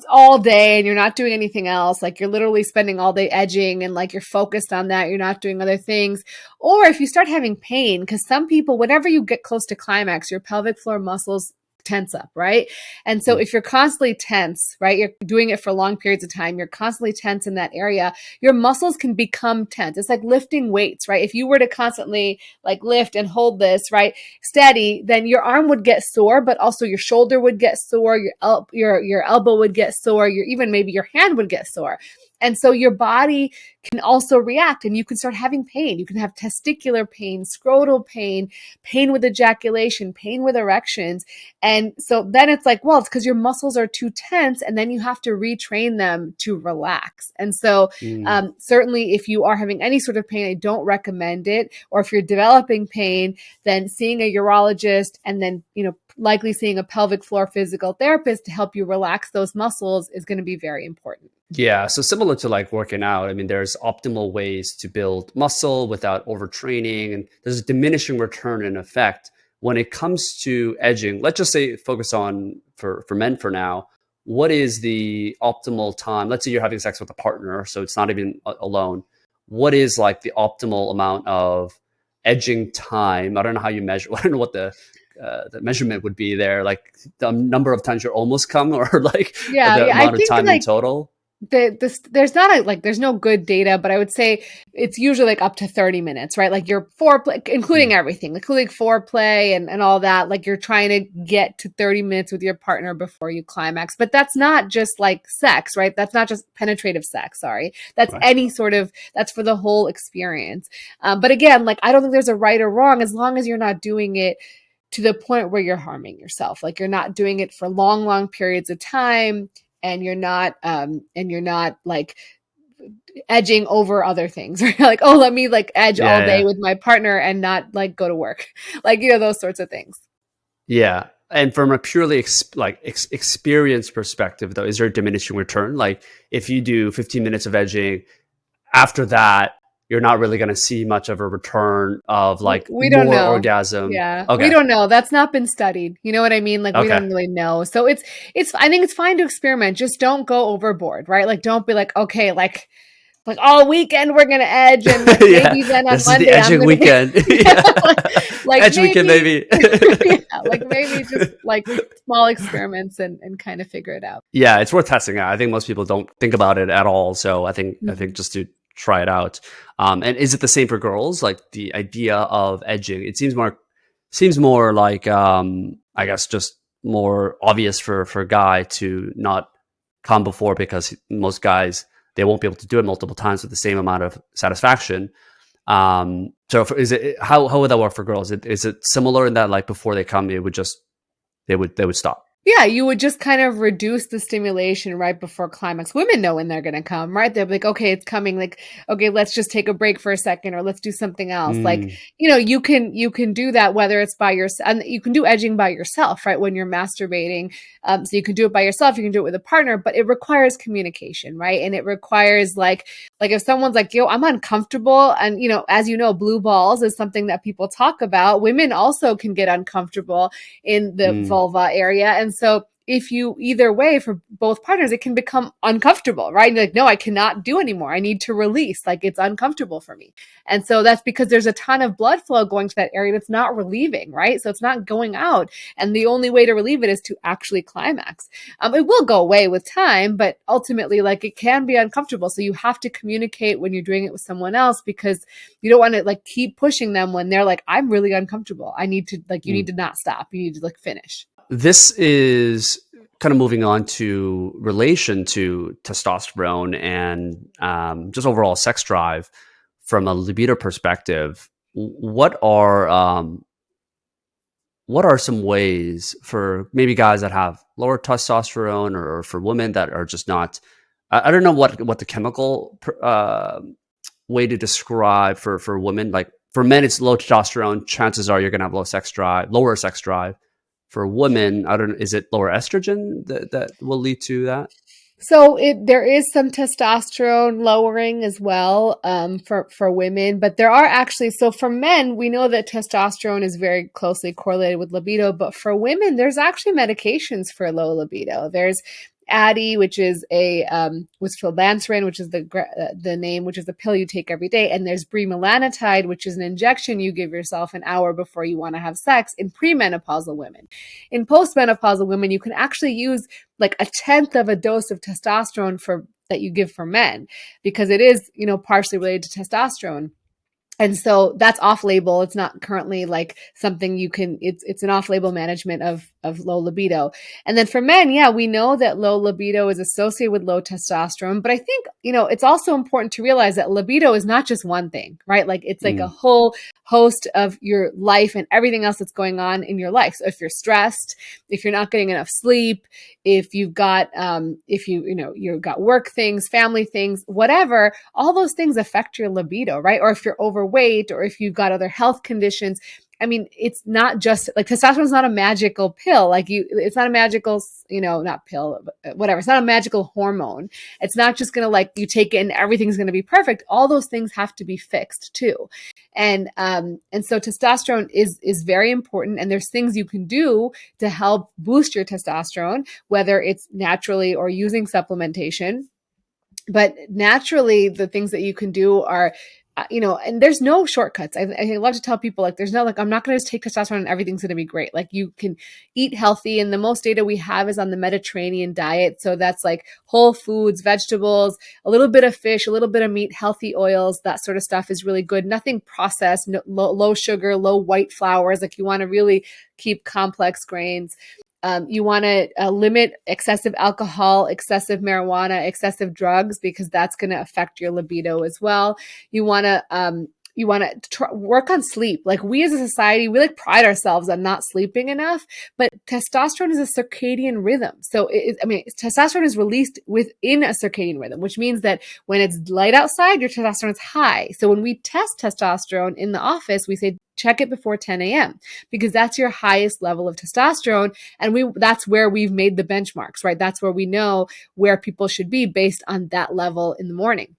all day and you're not doing anything else, like you're literally spending all day edging and like you're focused on that, you're not doing other things. Or if you start having pain, because some people, whenever you get close to climax, your pelvic floor muscles tense up, right? And so mm, if you're constantly tense, right, you're doing it for long periods of time, you're constantly tense in that area, your muscles can become tense. It's like lifting weights, right? If you were to constantly like lift and hold this, right, steady, then your arm would get sore, but also your shoulder would get sore, your elbow would get sore, your even maybe your hand would get sore. And so your body can also react and you can start having pain. You can have testicular pain, scrotal pain, pain with ejaculation, pain with erections. And so then it's like, well, it's because your muscles are too tense and then you have to retrain them to relax. And so mm. certainly if you are having any sort of pain, I don't recommend it. Or if you're developing pain, then seeing a urologist and then, you know, likely seeing a pelvic floor physical therapist to help you relax those muscles is going to be very important. Yeah, so similar to like working out, I mean, there's optimal ways to build muscle without overtraining, and there's a diminishing return in effect when it comes to edging. Let's just say focus on for men for now. What is the optimal time? Let's say you're having sex with a partner, so it's not even alone. What is like the optimal amount of edging time? I don't know how you measure. I don't know what the measurement would be there, like the number of times you're almost come, or like Yeah, the yeah. I amount of think time in like total. there's not a like there's no good data, but I would say it's usually like up to 30 minutes, right? Like your foreplay, including everything, including foreplay and all that. Like you're trying to get to 30 minutes with your partner before you climax. But that's not just like sex, right? That's not just penetrative sex. Sorry. That's Right. any sort of, that's for the whole experience. But again, like I don't think there's a right or wrong as long as you're not doing it to the point where you're harming yourself. Like you're not doing it for long periods of time, and you're not like edging over other things, right? Like, oh, let me like edge all Yeah, day yeah, with my partner and not like go to work. Like, you know, those sorts of things. yeah. And from a purely experience perspective, though, is there a diminishing return? Like, if you do 15 minutes of edging, after that, you're not really going to see much of a return of like We don't more know. orgasm. Yeah, we Okay, don't know. That's not been studied. You know what I mean? Like we okay, don't really know. So I think it's fine to experiment. Just don't go overboard, right? Like don't be like, okay, like all weekend we're gonna edge and like yeah. maybe then on This is the Monday I'm edging gonna be weekend. yeah, Yeah, like edge weekend, maybe maybe. yeah, like maybe just like small experiments and kind of figure it out. Yeah, it's worth testing out. I think most people don't think about it at all. So I think Mhm. just to try it out. And is it the same for girls? Like the idea of edging, it seems more like I guess just more obvious for a guy to not come before because most guys they won't be able to do it multiple times with the same amount of satisfaction. Is it how would that work for girls? Is it similar in that like before they come, it would just they would stop? Yeah, you would just kind of reduce the stimulation right before climax. Women know when they're going to come, right? They're like, okay, it's coming. Like, okay, let's just take a break for a second, or let's do something else. Like, Mm, you know, you can do that whether it's by yourself, and you can do edging by yourself, right? When you're masturbating, so you can do it by yourself. You can do it with a partner, but it requires communication, right? And it requires like if someone's like, yo, I'm uncomfortable, and you know, as you know, blue balls is something that people talk about. Women also can get uncomfortable in the mm. vulva area. And so if you either way for both partners, it can become uncomfortable, right? And you're like, no, I cannot do anymore. I need to release. Like it's uncomfortable for me. And so that's because there's a ton of blood flow going to that area that's not relieving, right? So it's not going out. And the only way to relieve it is to actually climax. It will go away with time, but ultimately, like it can be uncomfortable. So you have to communicate when you're doing it with someone else because you don't want to like keep pushing them when they're like, I'm really uncomfortable. I need to like, you need Mm. to not stop. You need to like finish. This is kind of moving on to relation to testosterone and just overall sex drive from a libido perspective. What are some ways for maybe guys that have lower testosterone, or for women that are just not? I don't know what the chemical way to describe for women. Like for men, it's low testosterone. Chances are you're going to have lower sex drive. For women, I don't. Is it lower estrogen that will lead to that? So there is some testosterone lowering as well for women, but there are actually so for men we know that testosterone is very closely correlated with libido, but for women there's actually medications for low libido. There's Addy, which is was philbanserin, which is the name, which is the pill you take every day, and there's bremelanotide, which is an injection you give yourself an hour before you want to have sex in premenopausal women. In postmenopausal women, you can actually use like a tenth of a dose of testosterone for that you give for men because it is, you know, partially related to testosterone. And so that's off label. It's not currently like something you can, it's an off label management of low libido. And then for men, yeah, we know that low libido is associated with low testosterone. But I think, you know, it's also important to realize that libido is not just one thing, right? Like it's like a Mm, whole host of your life and everything else that's going on in your life. So if you're stressed, if you're not getting enough sleep, if you've got, if you know, you've got work things, family things, whatever, all those things affect your libido, right? Or if you're overweight or if you've got other health conditions, I mean, it's not just like testosterone is not a magical pill. Like it's not a magical, not pill, but whatever. It's not a magical hormone. It's not just going to like you take it and everything's going to be perfect. All those things have to be fixed too. And so testosterone is very important. And there's things you can do to help boost your testosterone, whether it's naturally or using supplementation. But naturally, the things that you can do are, and there's no shortcuts. I love to tell people like, there's no like, I'm not going to just take testosterone and everything's going to be great. Like you can eat healthy. And the most data we have is on the Mediterranean diet. So that's like whole foods, vegetables, a little bit of fish, a little bit of meat, healthy oils, that sort of stuff is really good. Nothing processed, no, low sugar, low white flours. Like you want to really keep complex grains. You want to limit excessive alcohol, excessive marijuana, excessive drugs, because that's going to affect your libido as well. You want to work on sleep. Like we as a society, we like pride ourselves on not sleeping enough, but testosterone is a circadian rhythm. So testosterone is released within a circadian rhythm, which means that when it's light outside, your testosterone is high. So when we test testosterone in the office, we say, check it before 10 a.m. because that's your highest level of testosterone. And that's where we've made the benchmarks, right? That's where we know where people should be based on that level in the morning.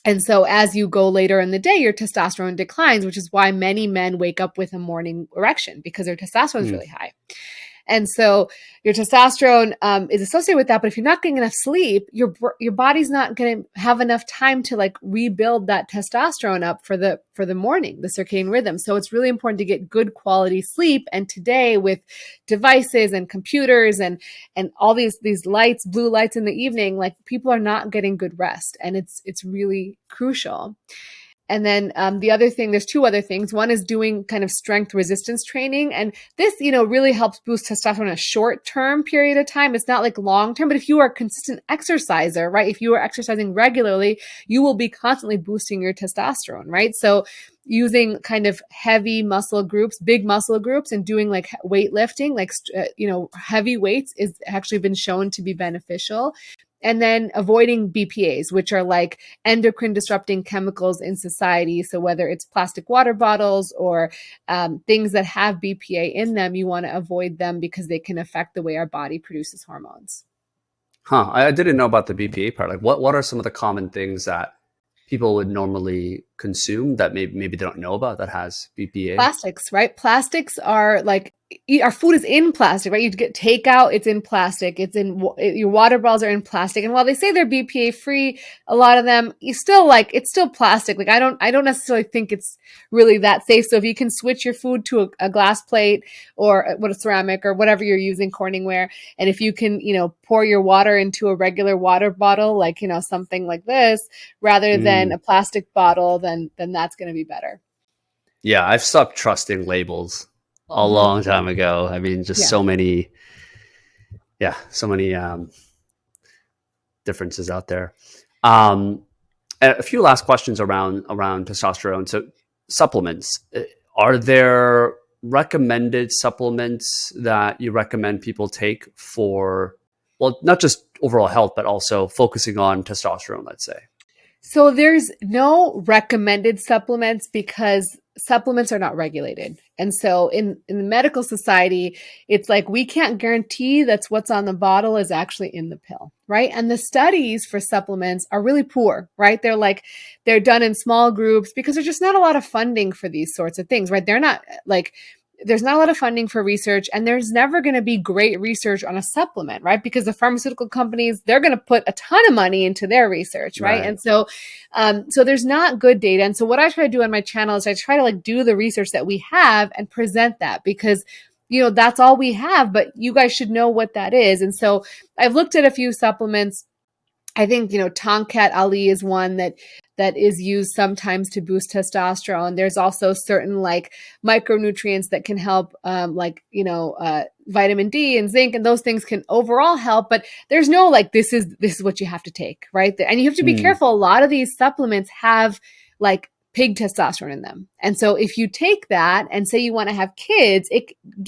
And so as you go later in the day, your testosterone declines, which is why many men wake up with a morning erection because their testosterone is really high. And so your testosterone is associated with that. But if you're not getting enough sleep, your body's not going to have enough time to like rebuild that testosterone up for the morning, the circadian rhythm. So it's really important to get good quality sleep. And today with devices and computers and all these lights, blue lights in the evening, like people are not getting good rest. And it's really crucial. And then the other thing, there's two other things. One is doing kind of strength resistance training. And this, really helps boost testosterone in a short-term period of time. It's not like long-term, but if you are a consistent exerciser, right? If you are exercising regularly, you will be constantly boosting your testosterone, right? So using kind of heavy muscle groups, big muscle groups, and doing like weightlifting, like, heavy weights is actually been shown to be beneficial. And then avoiding BPAs, which are like endocrine disrupting chemicals in society. So whether it's plastic water bottles or things that have BPA in them, you want to avoid them because they can affect the way our body produces hormones. Huh. I didn't know about the BPA part. Like what are some of the common things that people would normally consume that maybe they don't know about that has BPA? Plastics, right? Plastics are like, our food is in plastic, right? You get takeout, it's in plastic. Your water bottles are in plastic. And while they say they're BPA free, a lot of them, it's still plastic. Like I don't necessarily think it's really that safe. So if you can switch your food to a glass plate or a ceramic or whatever you're using, Corningware, and if you can, pour your water into a regular water bottle, like, something like this, rather than a plastic bottle, then that's going to be better. Yeah, I've stopped trusting labels a long time ago. I mean, just so many differences out there. A few last questions around testosterone. So supplements, are there recommended supplements that you recommend people take for, well, not just overall health, but also focusing on testosterone, let's say? So there's no recommended supplements because supplements are not regulated. And so in the medical society, it's like, we can't guarantee that's what's on the bottle is actually in the pill, right? And the studies for supplements are really poor, right? They're done in small groups because there's just not a lot of funding for these sorts of things, right? They're not like, there's not a lot of funding for research, and there's never going to be great research on a supplement, right? Because the pharmaceutical companies, they're going to put a ton of money into their research, right? And so, so there's not good data. And so what I try to do on my channel is I try to like do the research that we have and present that, because that's all we have, but you guys should know what that is. And so I've looked at a few supplements. I think, Tongkat Ali is one that is used sometimes to boost testosterone. There's also certain like micronutrients that can help, vitamin D and zinc, and those things can overall help, but there's no like, this is what you have to take, right? And you have to be careful. A lot of these supplements have like pig testosterone in them. And so if you take that and say you want to have kids,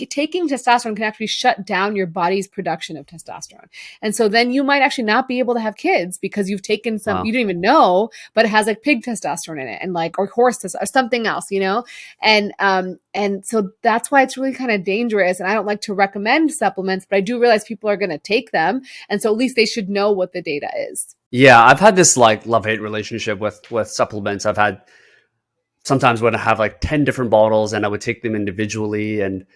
taking testosterone can actually shut down your body's production of testosterone. And so then you might actually not be able to have kids because you've taken some, you don't even know, but it has like pig testosterone in it, and like, or horse testosterone or something else, and And so that's why it's really kind of dangerous. And I don't like to recommend supplements, but I do realize people are going to take them. And so at least they should know what the data is. Yeah, I've had this like love-hate relationship with supplements. I've had sometimes when I have like 10 different bottles and I would take them individually, and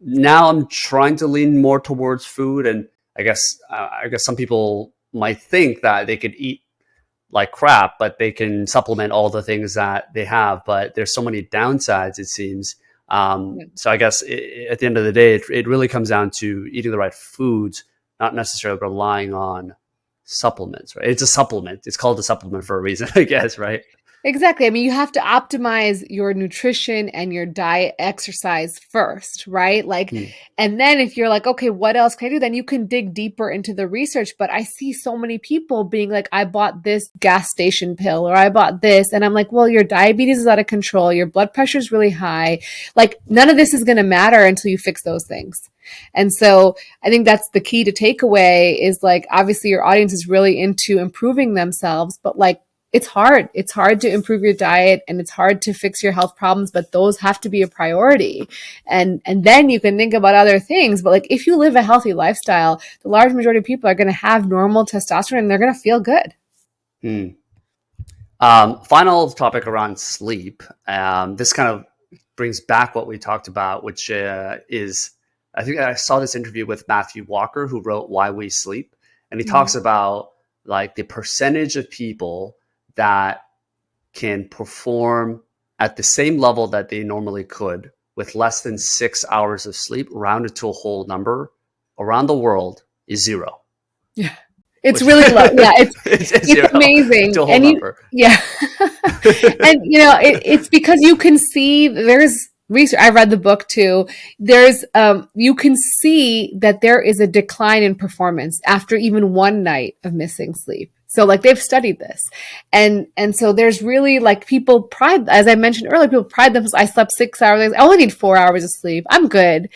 now I'm trying to lean more towards food. And I guess some people might think that they could eat like crap, but they can supplement all the things that they have. But there's so many downsides, it seems. So I guess at the end of the day, it really comes down to eating the right foods, not necessarily relying on supplements, right? It's a supplement. It's called a supplement for a reason, I guess, right? Exactly. I mean, you have to optimize your nutrition and your diet, exercise first, right? Like, and then if you're like, okay, what else can I do? Then you can dig deeper into the research. But I see so many people being like, I bought this gas station pill or I bought this. And I'm like, well, your diabetes is out of control. Your blood pressure is really high. Like, none of this is going to matter until you fix those things. And so I think that's the key to take away is like, obviously your audience is really into improving themselves, but like, it's hard. It's hard to improve your diet and it's hard to fix your health problems, but those have to be a priority. And then you can think about other things. But like if you live a healthy lifestyle, the large majority of people are going to have normal testosterone and they're going to feel good. Final topic around sleep. This kind of brings back what we talked about, which is, I think I saw this interview with Matthew Walker, who wrote Why We Sleep. And he talks about like the percentage of people that can perform at the same level that they normally could with less than 6 hours of sleep, rounded to a whole number around the world is zero. Yeah. It's really low. Yeah. It's amazing. To a whole number. Yeah. And you know, it's because you can see there's research. I read the book too. There's, you can see that there is a decline in performance after even one night of missing sleep. So like they've studied this. And so there's really like people pride, as I mentioned earlier, people pride themselves. I slept 6 hours. I only need 4 hours of sleep. I'm good.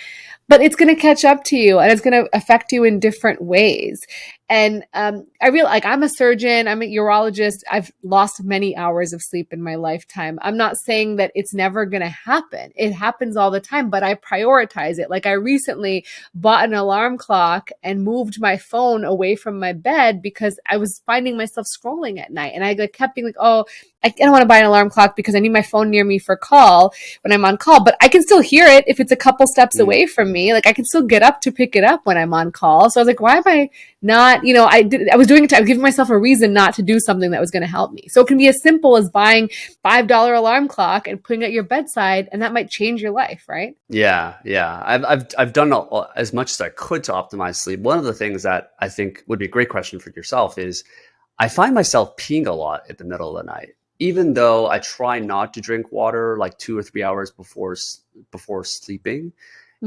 But it's going to catch up to you and it's going to affect you in different ways. And I realize, like, I'm a surgeon, I'm a urologist. I've lost many hours of sleep in my lifetime. I'm not saying that it's never going to happen. It happens all the time, but I prioritize it. Like I recently bought an alarm clock and moved my phone away from my bed because I was finding myself scrolling at night. And I kept being like, oh, I don't want to buy an alarm clock because I need my phone near me for call when I'm on call, but I can still hear it if it's a couple steps away from me. Like I can still get up to pick it up when I'm on call. So I was like, why am I not, you know, I was doing it. I was giving myself a reason not to do something that was going to help me. So it can be as simple as buying $5 alarm clock and putting it at your bedside, and that might change your life, right? Yeah. I've done as much as I could to optimize sleep. One of the things that I think would be a great question for yourself is I find myself peeing a lot at the middle of the night, even though I try not to drink water like 2 or 3 hours before sleeping.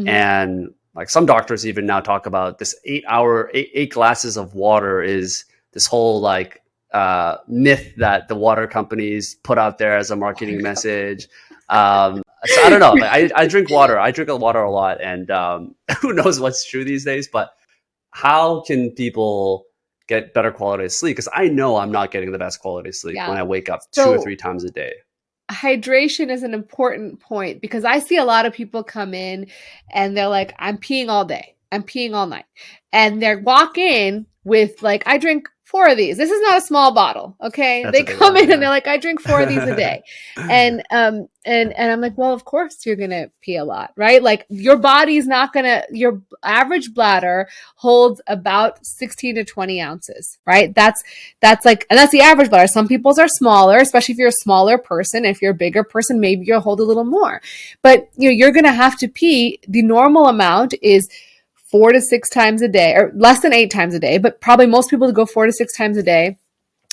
And like some doctors even now talk about this 8 glasses of water is this whole like myth that the water companies put out there as a marketing message. So I don't know. Like, I drink water. I drink water a lot, and who knows what's true these days. But how can people get better quality of sleep? Because I know I'm not getting the best quality of sleep when I wake up 2 or 3 times a day. Hydration is an important point because I see a lot of people come in and they're like, I'm peeing all day. I'm peeing all night. And they walk in with like, I drink 4 of these. This is not a small bottle. Okay. They come in and they're like, I drink 4 of these a day. And I'm like, well, of course you're going to pee a lot, right? Like your body's not going to, your average bladder holds about 16 to 20 ounces, right? That's like, and that's the average bladder. Some people's are smaller, especially if you're a smaller person. If you're a bigger person, maybe you'll hold a little more, but you know, you're going to have to pee. The normal amount is 4 to 6 times a day, or less than 8 times a day, but probably most people go 4 to 6 times a day.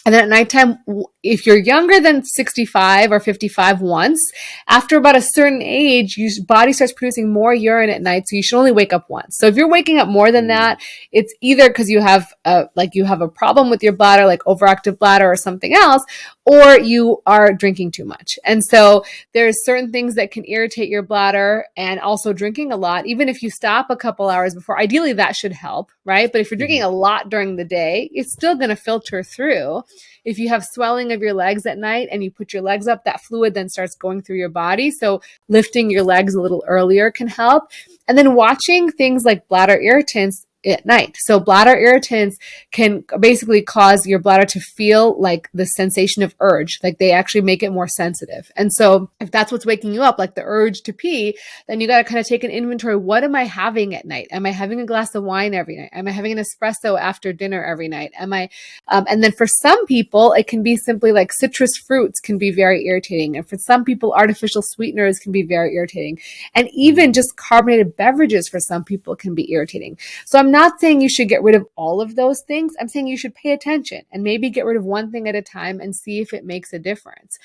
And then at nighttime, if you're younger than 65 or 55 once, after about a certain age, your body starts producing more urine at night. So you should only wake up once. So if you're waking up more than that, it's either because you have a problem with your bladder, like overactive bladder or something else, or you are drinking too much. And so there's certain things that can irritate your bladder, and also drinking a lot. Even if you stop a couple hours before, ideally that should help, right? But if you're drinking a lot during the day, it's still going to filter through. If you have swelling of your legs at night and you put your legs up, that fluid then starts going through your body. So lifting your legs a little earlier can help. And then watching things like bladder irritants at night. So bladder irritants can basically cause your bladder to feel like the sensation of urge, like they actually make it more sensitive. And so if that's what's waking you up, like the urge to pee, then you got to kind of take an inventory. What am I having at night? Am I having a glass of wine every night? Am I having an espresso after dinner every night? And then for some people, it can be simply like citrus fruits can be very irritating. And for some people, artificial sweeteners can be very irritating. And even just carbonated beverages for some people can be irritating. So I'm not saying you should get rid of all of those things. I'm saying you should pay attention and maybe get rid of one thing at a time and see if it makes a difference.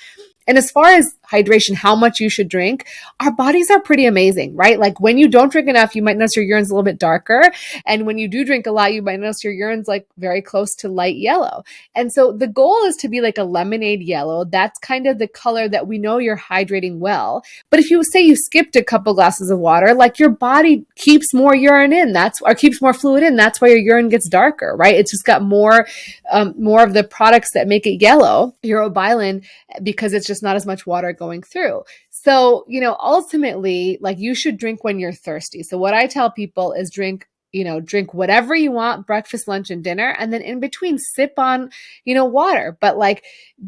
And as far as hydration, how much you should drink, our bodies are pretty amazing, right? Like when you don't drink enough, you might notice your urine's a little bit darker. And when you do drink a lot, you might notice your urine's like very close to light yellow. And so the goal is to be like a lemonade yellow. That's kind of the color that we know you're hydrating well. But if you say you skipped a couple glasses of water, like your body keeps more urine in, or keeps more fluid in. That's why your urine gets darker, right? It's just got more of the products that make it yellow, urobilin, because it's just not as much water going through. So, ultimately, like you should drink when you're thirsty. So what I tell people is drink whatever you want, breakfast, lunch, and dinner. And then in between, sip on, water, but like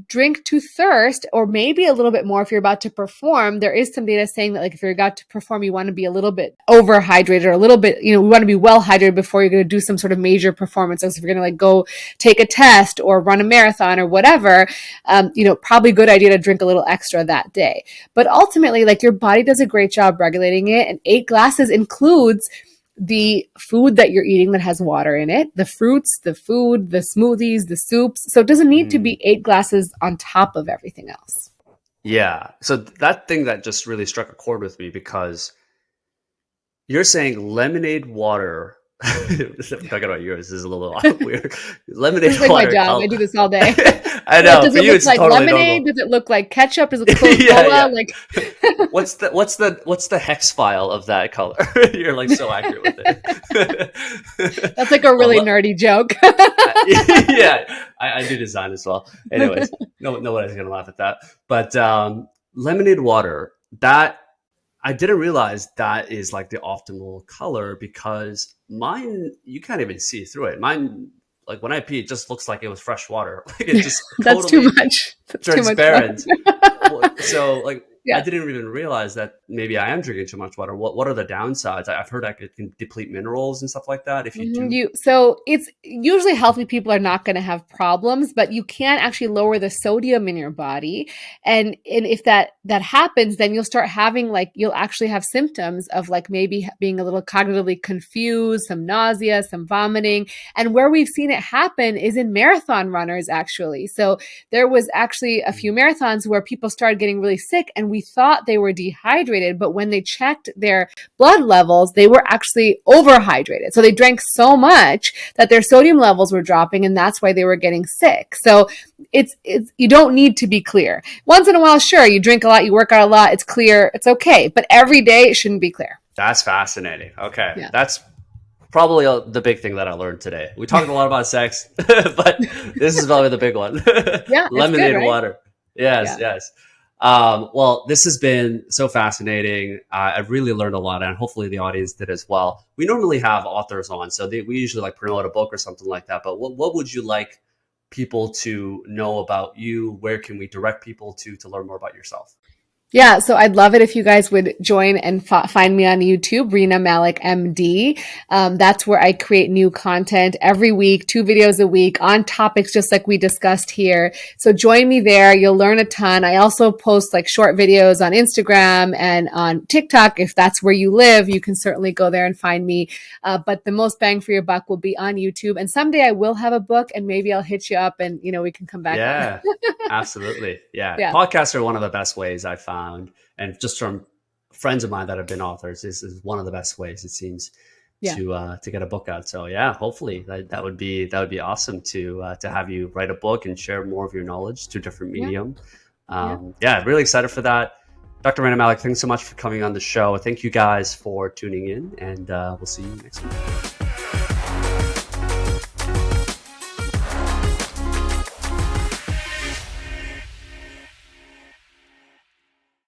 drink to thirst, or maybe a little bit more if you're about to perform. There is some data saying that like if you're about to perform, you want to be a little bit overhydrated or a little bit, we want to be well hydrated before you're going to do some sort of major performance. So if you're going to like go take a test or run a marathon or whatever, probably a good idea to drink a little extra that day. But ultimately, like your body does a great job regulating it. And 8 glasses includes the food that you're eating that has water in it, the fruits, the food, the smoothies, the soups. So it doesn't need to be 8 glasses on top of everything else. Yeah. So that thing that just really struck a chord with me, because you're saying lemonade water. Talking about yours is a little weird. Lemonade this is like water. My job. I do this all day. I know. Does it look like totally lemonade? Normal. Does it look like ketchup? Does it look like Coca-Cola? Yeah. Like what's the hex file of that color? You're like so accurate with it. That's like a really nerdy joke. Yeah, I do design as well. Anyways, nobody's gonna laugh at that. But lemonade water, that I didn't realize that is like the optimal color, because mine, you can't even see through it. Mine, like when I pee, it just looks like it was fresh water. Like it's just that's totally too much. That's transparent. Too much So like, I didn't even realize that maybe I am drinking too much water. What are the downsides? I've heard that it can deplete minerals and stuff like that if you do. So it's usually healthy people are not going to have problems, but you can actually lower the sodium in your body. And if that happens, then you'll start having you'll actually have symptoms of like maybe being a little cognitively confused, some nausea, some vomiting. And where we've seen it happen is in marathon runners, actually. So there was actually a few marathons where people started getting really sick, and we thought they were dehydrated, but when they checked their blood levels, they were actually overhydrated. So they drank so much that their sodium levels were dropping, and that's why they were getting sick. So it's you don't need to be clear. Once in a while, sure, you drink a lot, you work out a lot, it's clear, it's okay. But every day it shouldn't be clear. That's fascinating. Okay. Yeah. That's probably the big thing that I learned today. We talked a lot about sex, but this is probably the big one. Yeah, lemonade good, right? water. Yes, yeah. Yes. Well, this has been so fascinating. I've really learned a lot, and hopefully the audience did as well. We normally have authors on, so we usually like promote a book or something like that. But what would you like people to know about you? Where can we direct people to learn more about yourself? Yeah, so I'd love it if you guys would join and find me on YouTube, Rena Malik MD. That's where I create new content every week, 2 videos a week on topics just like we discussed here. So join me there. You'll learn a ton. I also post like short videos on Instagram and on TikTok. If that's where you live, you can certainly go there and find me. But the most bang for your buck will be on YouTube. And someday I will have a book, and maybe I'll hit you up and, we can come back. Yeah, absolutely. Yeah. Podcasts are one of the best ways I've found. And just from friends of mine that have been authors, this is one of the best ways, it seems, to get a book out. So yeah, hopefully that would be awesome to have you write a book and share more of your knowledge to different medium. Really excited for that. Dr. Rena Malik, thanks so much for coming on the show. Thank you guys for tuning in, and we'll see you next week.